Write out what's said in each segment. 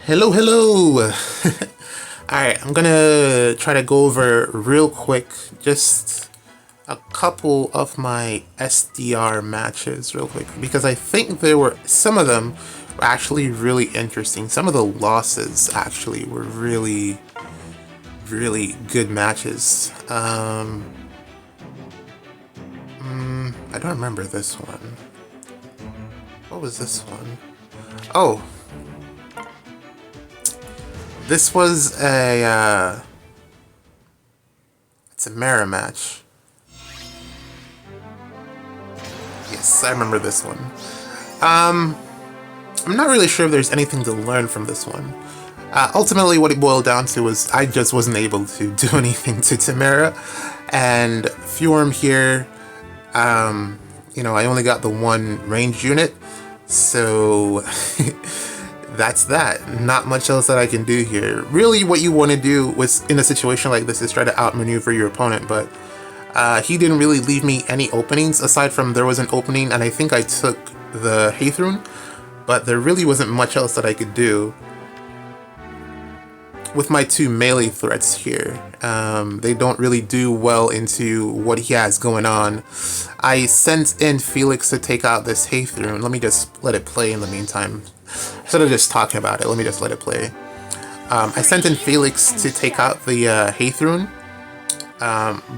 Hello, hello! Alright, I'm gonna try to go over real quick just a couple of my SDR matches real quick, because I think some of them were actually really interesting. Some of the losses actually were really good matches. I don't remember this one. What was this one? Oh! This was a Tamara match. Yes, I remember this one. I'm not really sure if there's anything to learn from this one. Ultimately, what it boiled down to was I just wasn't able to do anything to Tamara, and Fjorm here, you know, I only got the one ranged unit, so that's that. Not much else that I can do here. Really, what you want to do in a situation like this is try to outmaneuver your opponent, but he didn't really leave me any openings aside from there was an opening, and I think I took the Haithrun, but there really wasn't much else that I could do with my two melee threats here. They don't really do well into what he has going on. I sent in Felix to take out this Haithrun. Let me just let it play in the meantime. Instead of just talking about it, let me just let it play. I sent in Felix to take out the Haithrun,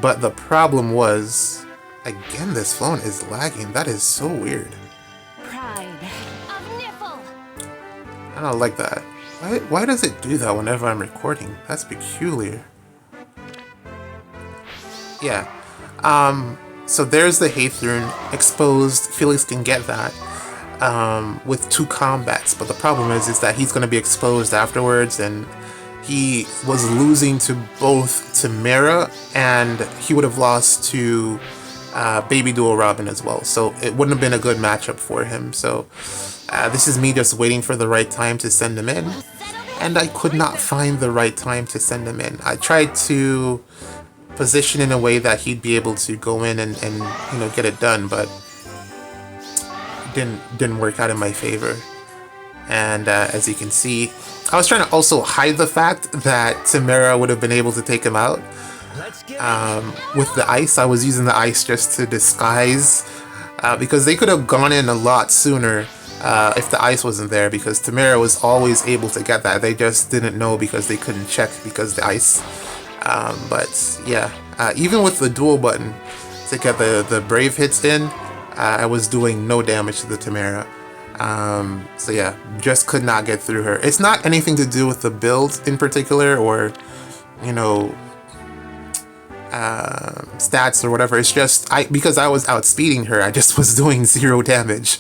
but the problem was, again, this phone is lagging. That is so weird. Pride of Niffle. I don't like that. Why does it do that whenever I'm recording? That's peculiar. Yeah. So there's the Haithrun exposed. Felix can get that with 2 combats, but the problem is that he's going to be exposed afterwards, and he was losing to both Tamara, and he would have lost to Baby Dual Robin as well. So it wouldn't have been a good matchup for him. So this is me just waiting for the right time to send him in, and I could not find the right time to send him in. I tried to position in a way that he'd be able to go in and you know, get it done, but it didn't work out in my favor. And as you can see, I was trying to also hide the fact that Tamara would have been able to take him out. With the ice, I was using the ice just to disguise, because they could have gone in a lot sooner if the ice wasn't there, because Tamara was always able to get that. They just didn't know because they couldn't check because the ice. But yeah, even with the dual button to get the brave hits in, I was doing no damage to the Tamara. So yeah, just could not get through her. It's not anything to do with the build in particular, or, you know, stats or whatever. It's just because I was outspeeding her, I just was doing 0 damage.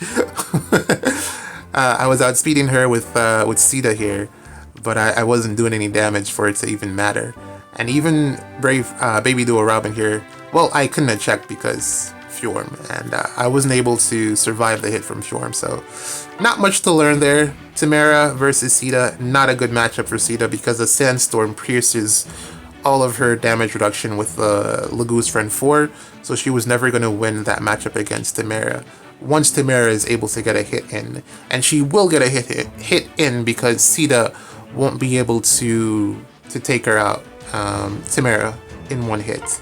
I was outspeeding her with Sita here, but I wasn't doing any damage for it to even matter. And even Baby Dual Robin here, well, I couldn't have checked because Fjorm, and I wasn't able to survive the hit from Fjorm, so not much to learn there. Tamara versus Sita, not a good matchup for Sita because the Sandstorm pierces all of her damage reduction with the Lagoose Friend 4, so she was never going to win that matchup against Tamara. Once Tamara is able to get a hit in, and she will get a hit in because Sita won't be able to take her out, Tamara, in one hit.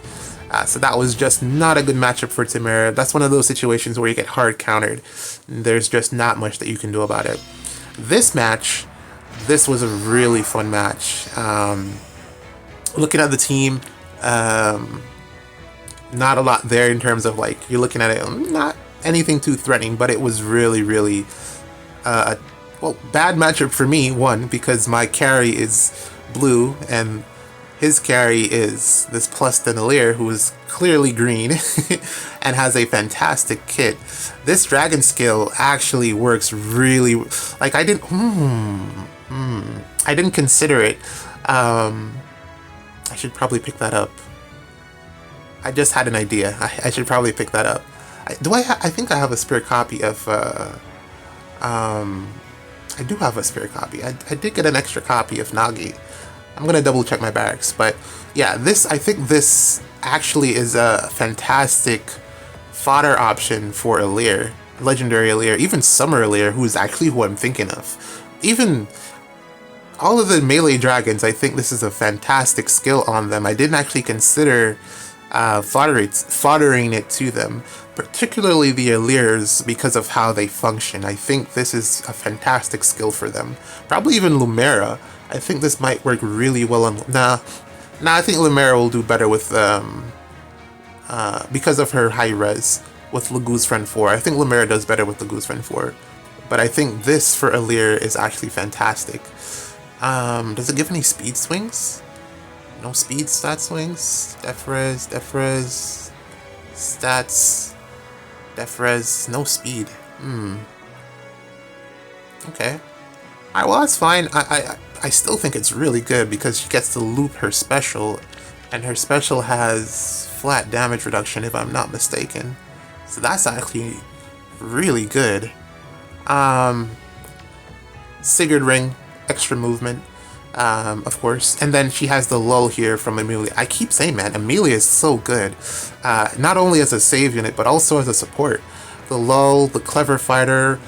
So that was just not a good matchup for Tamara. That's one of those situations where you get hard countered. There's just not much that you can do about it. This match, this was a really fun match. Looking at the team, not a lot there in terms of, like, you're looking at it, not anything too threatening, but it was really well, bad matchup for me, one, because my carry is blue, and his carry is this plus Denalier, who is clearly green and has a fantastic kit. This dragon skill actually works really, like, I didn't consider it. I should probably pick that up. I just had an idea. I should probably pick that up. I think I have a spare copy of I do have a spare copy. I did get an extra copy of Nagi. I'm gonna double check my barracks, but yeah, I think this actually is a fantastic fodder option for Alir, legendary Alir, even Summer Alir, who is actually who I'm thinking of. Even all of the melee dragons, I think this is a fantastic skill on them. I didn't actually consider foddering it to them, particularly the Illyrs, because of how they function. I think this is a fantastic skill for them. Probably even Lumera. I think this might work really well on... Nah, I think Lumera will do better with... because of her high res with Lagu's Friend 4. I think Lumera does better with Lagu's Friend 4. But I think this for Illyr is actually fantastic. Does it give any speed swings? No speed stat swings. Defres, stats, Defres, no speed. Okay. Alright, well that's fine. I still think it's really good because she gets to loop her special, and her special has flat damage reduction if I'm not mistaken. So that's actually really good. Sigurd Ring, extra movement. Of course, and then she has the lull here from Amelia. I keep saying, man, Amelia is so good, not only as a save unit, but also as a support. The lull, the clever fighter,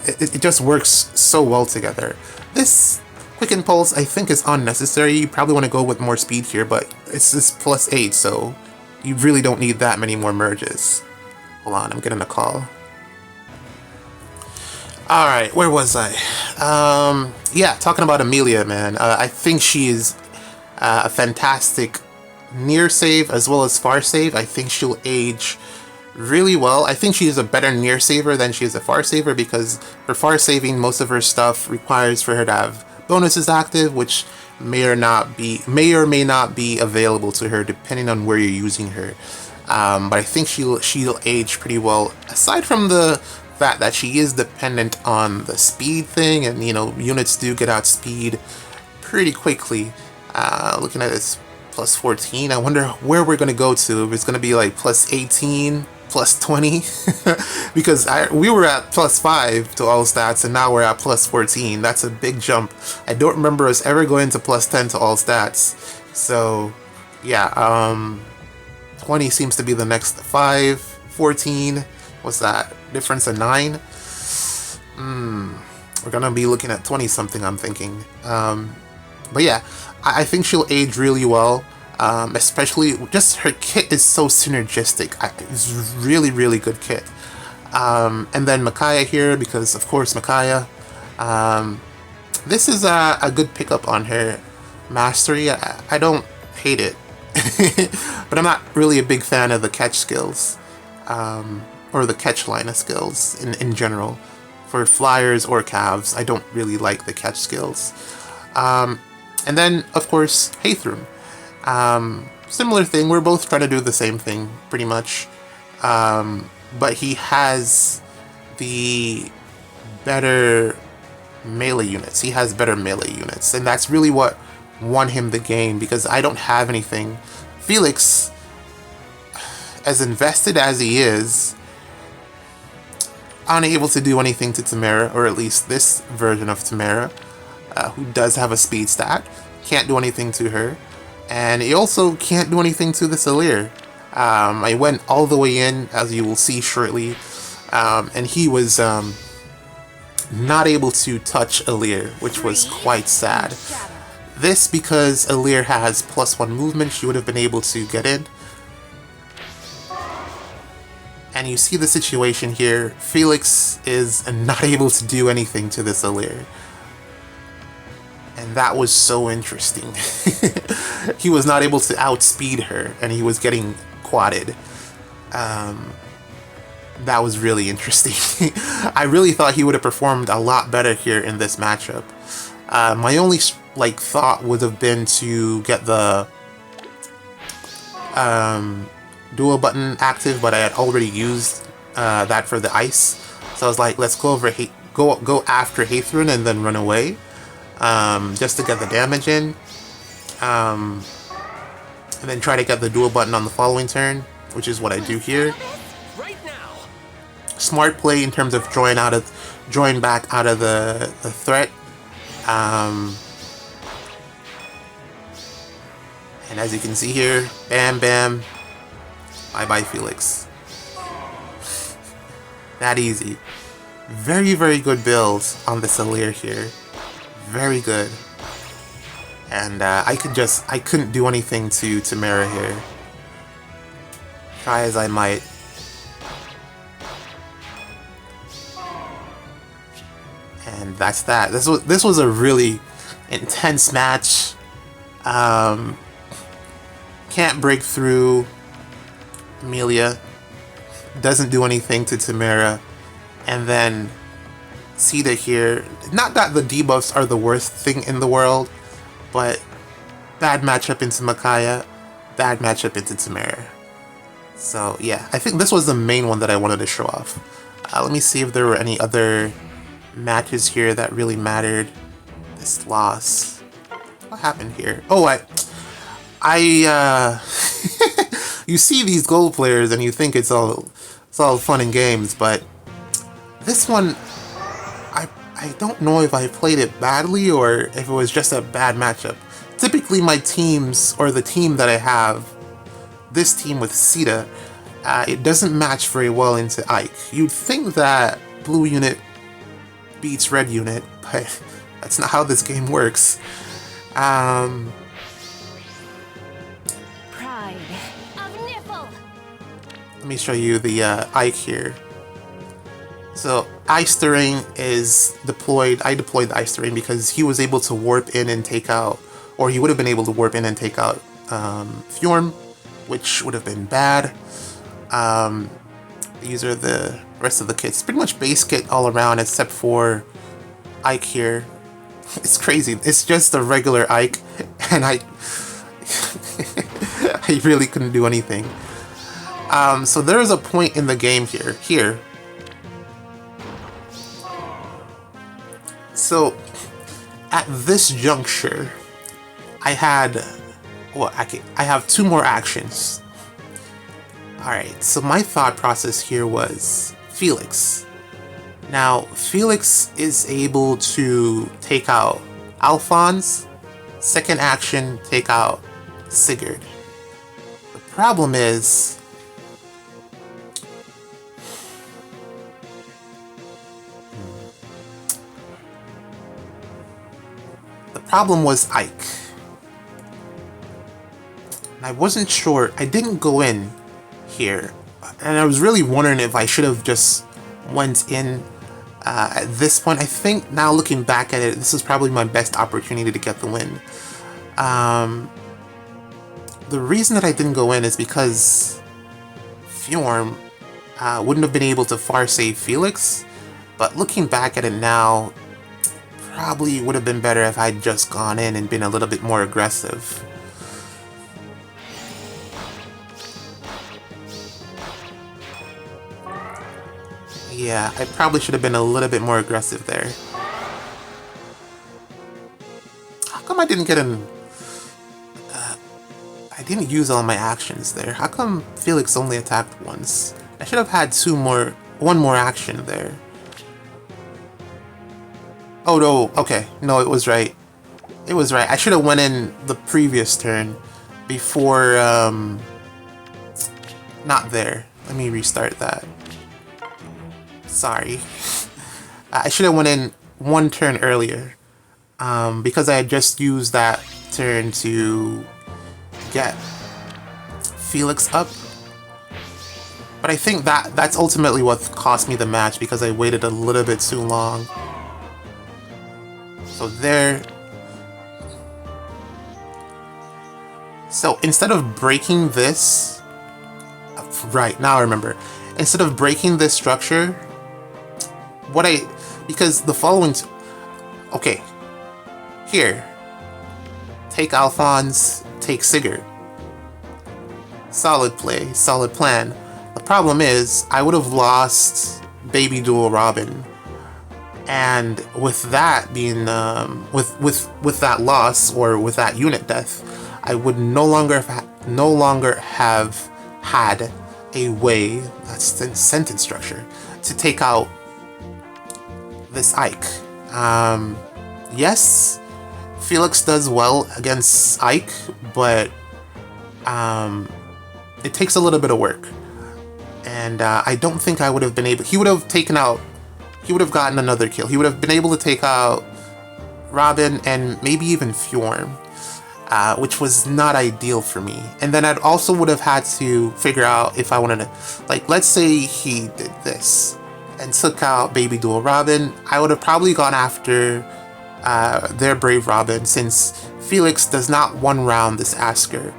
it just works so well together. This quick impulse, I think, is unnecessary. You probably want to go with more speed here, but it's just +8, so you really don't need that many more merges. Hold on, I'm getting a call. Alright, where was I? Yeah, talking about Amelia, man. I think she is a fantastic near save as well as far save. I think she'll age really well. I think she is a better near saver than she is a far saver because for far saving, most of her stuff requires for her to have bonuses active, which may or may not be available to her depending on where you're using her. But I think she'll age pretty well, aside from the fact that she is dependent on the speed thing, and you know, units do get outspeed pretty quickly. Looking at this +14, I wonder where we're gonna go to. If it's gonna be like +18, +20, because we were at +5 to all stats, and now we're at +14. That's a big jump. I don't remember us ever going to +10 to all stats. So yeah, 20 seems to be the next 5, 14. What's that? Difference of 9? We're gonna be looking at 20 something, I'm thinking. But yeah, I think she'll age really well. Especially just her kit is so synergistic. It's really, really good kit. And then Micaiah here, because of course Micaiah. This is a good pickup on her mastery. I don't hate it. But I'm not really a big fan of the catch skills. Or the catch line of skills in general. For flyers or calves, I don't really like the catch skills. And then, of course, Hathrum. Similar thing, we're both trying to do the same thing, pretty much. But he has the better melee units. He has better melee units. And that's really what won him the game, because I don't have anything. Felix, as invested as he is, unable to do anything to Tamara, or at least this version of Tamara, who does have a speed stat. Can't do anything to her. And he also can't do anything to this Illyr. I went all the way in, as you will see shortly, and he was not able to touch Illyr, which was quite sad. This because Illyr has +1 movement, she would have been able to get in. And you see the situation here. Felix is not able to do anything to this Illyr. And that was so interesting. He was not able to outspeed her, and he was getting quadded. That was really interesting. I really thought he would have performed a lot better here in this matchup. My only thought would have been to get the dual button active, but I had already used that for the ice. So I was like, let's go after Hathrum and then run away, just to get the damage in, and then try to get the dual button on the following turn, which is what I do here. Smart play in terms of drawing back out of the threat. And as you can see here, bam, bam, bye-bye Felix. That easy. Very, very good build on this Illyr here. very good. And I couldn't do anything to Tamara here. Try as I might. And that's that. This was a really intense match. Can't break through. Amelia doesn't do anything to Tamara, and then Sita here. Not that the debuffs are the worst thing in the world, but bad matchup into Micaiah, bad matchup into Tamara. So yeah, I think this was the main one that I wanted to show off. Let me see if there were any other matches here that really mattered. This loss. What happened here? Oh, you see these gold players and you think it's all fun and games, but this one, I don't know if I played it badly or if it was just a bad matchup. Typically my teams, or the team that I have, this team with Sita, it doesn't match very well into Ike. You'd think that blue unit beats red unit, but that's not how this game works. Pride of Niffle. Let me show you the Ike here. So Ice Terrain is deployed. I deployed the Ice Terrain because he was able to warp in and take out, or he would have been able to warp in and take out Fjorm, which would have been bad. These are the rest of the kits. Pretty much base kit all around except for Ike here. It's crazy. It's just a regular Ike, and I really couldn't do anything. So there is a point in the game here. So at this juncture, I had, well, I have 2 more actions. Alright, so my thought process here was Felix. Now, Felix is able to take out Alphonse. Second action, take out Sigurd. The problem is, was Ike. And I wasn't sure. I didn't go in here, and I was really wondering if I should have just went in at this point. I think now looking back at it, this is probably my best opportunity to get the win. The reason that I didn't go in is because Fjorm wouldn't have been able to far save Felix, but looking back at it now, probably would have been better if I'd just gone in and been a little bit more aggressive. Yeah, I probably should have been a little bit more aggressive there. How come I didn't get an... I didn't use all my actions there. How come Felix only attacked once? I should have had one more action there. Oh no, okay. No, it was right. It was right. I should have went in the previous turn before, not there. Let me restart that. Sorry. I should have went in one turn earlier, because I had just used that turn to get Felix up. But I think that's ultimately what cost me the match, because I waited a little bit too long. So there. So instead of breaking this, right, now I remember. Instead of breaking this structure, because the following, okay, here, take Alphonse, take Sigurd. Solid play, solid plan. The problem is, I would have lost Baby Dual Robin, and with that being, with that loss, or with that unit death, I would no longer have had a way, that's the sentence structure, to take out this Ike. Yes, Felix does well against Ike, but it takes a little bit of work. And I don't think I would have been able... He would have gotten another kill. He would have been able to take out Robin, and maybe even Fjorm, which was not ideal for me. And then I'd also would have had to figure out if I wanted to, like, let's say he did this and took out Baby Dual Robin, I would have probably gone after their Brave Robin, since Felix does not one round this Asker,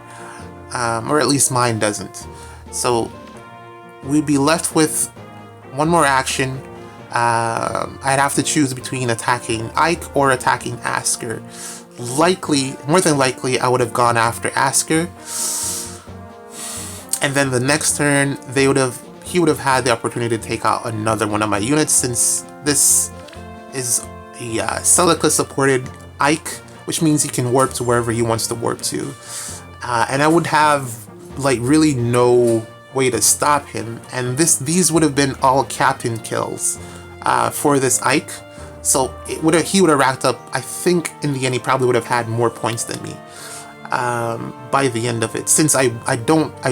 or at least mine doesn't. So we'd be left with one more action. I'd have to choose between attacking Ike or attacking Asker. More than likely, I would have gone after Asker, and then the next turn he would have had the opportunity to take out another one of my units, since this is a Celica supported Ike, which means he can warp to wherever he wants to warp to, and I would have like really no way to stop him, and these would have been all captain kills for this Ike. So he would have racked up, I think in the end he probably would have had more points than me by the end of it, since I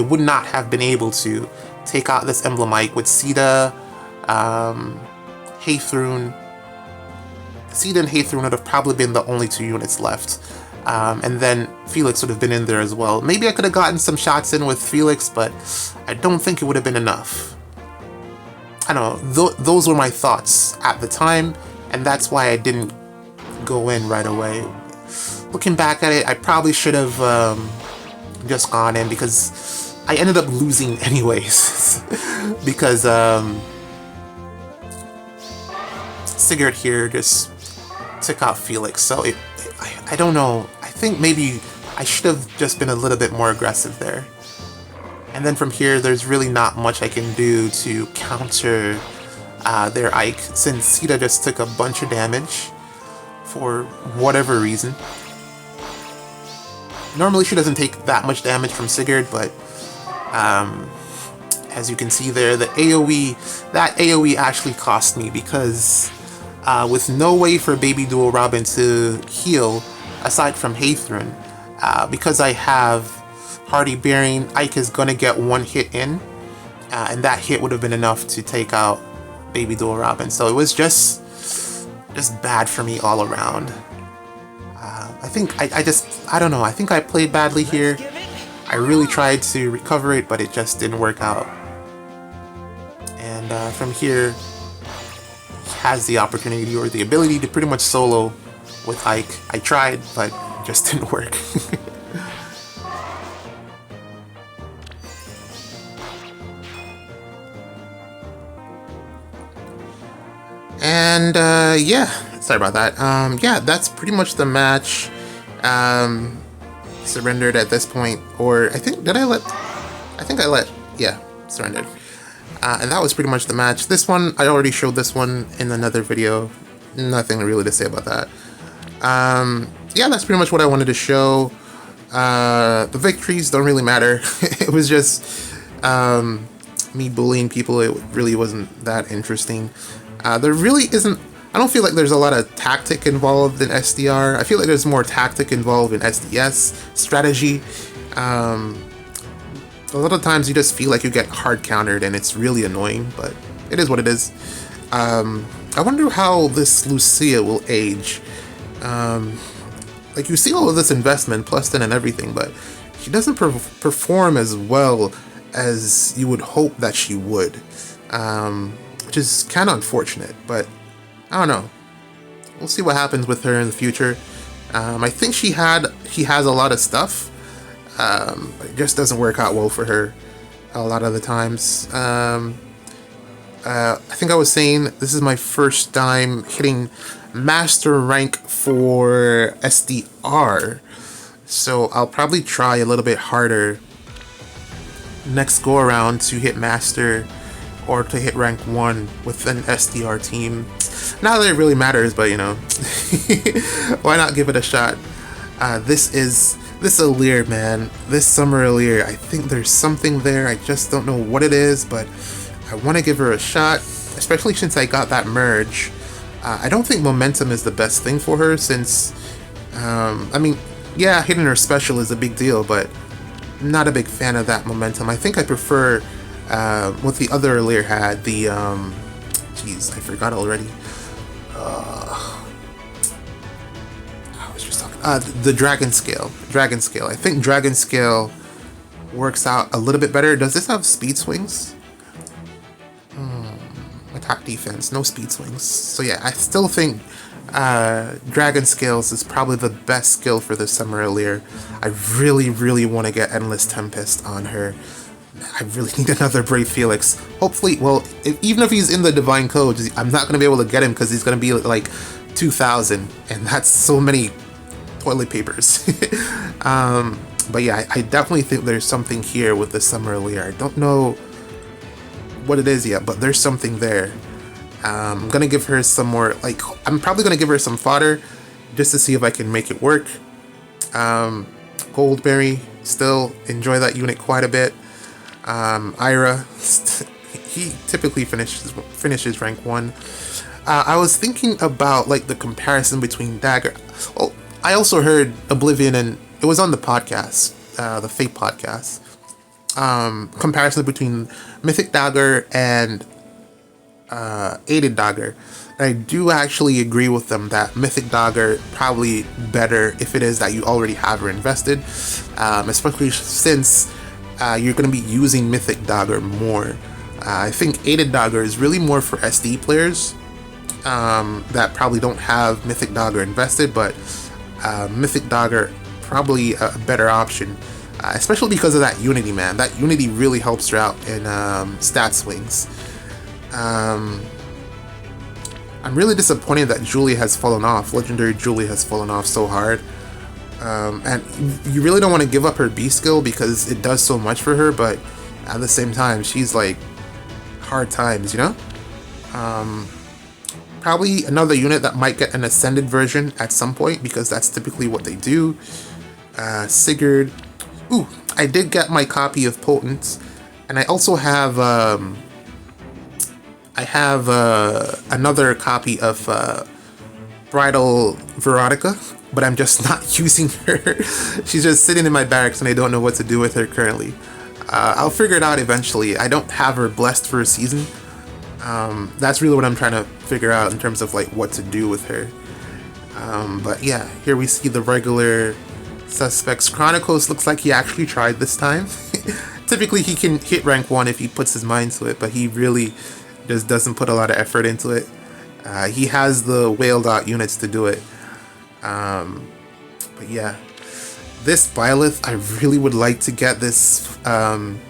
would not have been able to take out this Emblem Ike with Sita, Haythrun. Sita and Haythrun would have probably been the only 2 units left. And then Felix would have been in there as well. Maybe I could have gotten some shots in with Felix, but I don't think it would have been enough. I don't know, those were my thoughts at the time, and that's why I didn't go in right away. Looking back at it, I probably should have just gone in, because I ended up losing anyways. Because Sigurd here just took out Felix, so I don't know. I think maybe I should have just been a little bit more aggressive there. And then from here, there's really not much I can do to counter their Ike, since Sita just took a bunch of damage for whatever reason. Normally she doesn't take that much damage from Sigurd, but as you can see there, that AoE actually cost me, because with no way for Baby Dual Robin to heal aside from Haythrun, because I have Hardy Bearing, Ike is gonna get one hit in, and that hit would have been enough to take out Baby Dual Robin. So it was just bad for me all around. I think I don't know, I think I played badly here. I really tried to recover it, but it just didn't work out. And from here, he has the opportunity or the ability to pretty much solo with Ike. I tried, but it just didn't work. And yeah, sorry about that. Yeah, that's pretty much the match. Surrendered at this point, or I think yeah, surrendered. And that was pretty much the match. This one, I already showed this one in another video. Nothing really to say about that. Yeah, that's pretty much what I wanted to show. The victories don't really matter. It was just me bullying people. It really wasn't that interesting. There really isn't, I don't feel like there's a lot of tactic involved in SDR. I feel like there's more tactic involved in SDS, strategy. A lot of times you just feel like you get hard countered and it's really annoying, but it is what it is. I wonder how this Lucia will age. Like, you see all of this investment, plus 10 and everything, but she doesn't perform as well as you would hope that she would. Which is kind of unfortunate, but I don't know. We'll see what happens with her in the future. I think she has a lot of stuff, but it just doesn't work out well for her a lot of the times. I think I was saying this is my first time hitting master rank for SDR, so I'll probably try a little bit harder next go around to hit master or to hit rank 1 with an SDR team. Not that it really matters, but you know, why not give it a shot? This Alear, man, this Summer Alear, I think there's something there. I just don't know what it is, but I want to give her a shot, especially since I got that merge. I don't think momentum is the best thing for her, since I mean, yeah, hitting her special is a big deal, but I'm not a big fan of that momentum. I think I prefer what the other Alear had, the jeez, I forgot already. I was just talking. The Dragon Scale. Dragon Scale. I think Dragon Scale works out a little bit better. Does this have speed swings? Attack defense, no speed swings. So yeah, I still think Dragon Scales is probably the best skill for the Summer Lear. I really want to get Endless Tempest on her. I really need another Brave Felix. Hopefully, well, even if he's in the Divine Code, I'm not going to be able to get him because he's going to be like 2,000, and that's so many toilet papers. But yeah, I definitely think there's something here with the Summer Lear. I don't know what it is yet, but there's something there. I'm gonna give her some more, like, I'm probably gonna give her some fodder just to see if I can make it work. Goldberry, still enjoy that unit quite a bit. Ira, he typically finishes rank 1. I was thinking about like the comparison between Dagger. Oh, I also heard Oblivion, and it was on the podcast, the Fate podcast. Comparison between Mythic Dagger and Aided Dagger. I do actually agree with them that Mythic Dagger probably better if it is that you already have her invested, especially since you're going to be using Mythic Dagger more. I think Aided Dagger is really more for SD players that probably don't have Mythic Dagger invested, but Mythic Dagger probably a better option. Especially because of that Unity, man. That Unity really helps her out in stat swings. I'm really disappointed that Julie has fallen off. Legendary Julie has fallen off so hard. And you really don't want to give up her B skill because it does so much for her, but at the same time, she's like hard times, you know? Probably another unit that might get an Ascended version at some point because that's typically what they do. Sigurd. Ooh, I did get my copy of Potent, and I also have another copy of Bridal Veronica, but I'm just not using her. She's just sitting in my barracks, and I don't know what to do with her currently. I'll figure it out eventually. I don't have her blessed for a season. That's really what I'm trying to figure out in terms of like what to do with her. But yeah, here we see the regular suspects. Chronicles looks like he actually tried this time. Typically he can hit rank 1 if he puts his mind to it, but he really just doesn't put a lot of effort into it. He has the whale dot units to do it. But yeah, this Byleth, I really would like to get this Fallen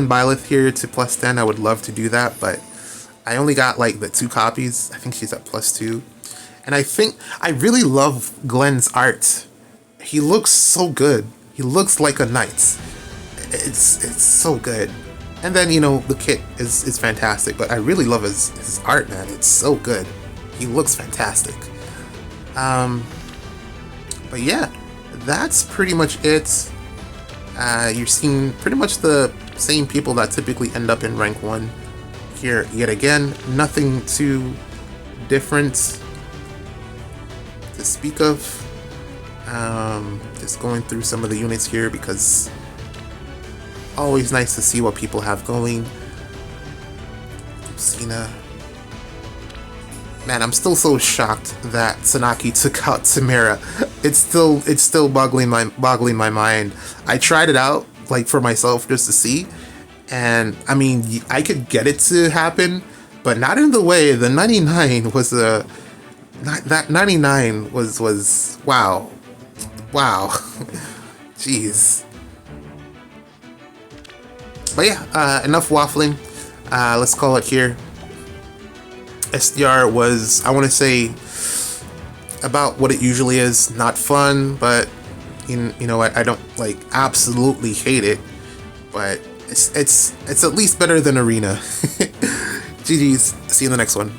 Byleth here to +10. I would love to do that, but I only got like the 2 copies. I think she's at +2. And I really love Glenn's art. He looks so good. He looks like a knight. It's so good. And then, you know, the kit is fantastic, but I really love his art, man. It's so good. He looks fantastic. But yeah, that's pretty much it. You're seeing pretty much the same people that typically end up in rank 1 here yet again. Nothing too different to speak of. Just going through some of the units here because always nice to see what people have going. Lucina. Man, I'm still so shocked that Tsunaki took out Tamara. It's still boggling my mind. I tried it out like for myself just to see, and I mean I could get it to happen, but not in the way the 99 was a. That 99 was wow. Jeez. But yeah, enough waffling. Let's call it here. SDR was, I want to say, about what it usually is. Not fun, but you know what? I don't like absolutely hate it, but it's at least better than Arena. GG's. See you in the next one.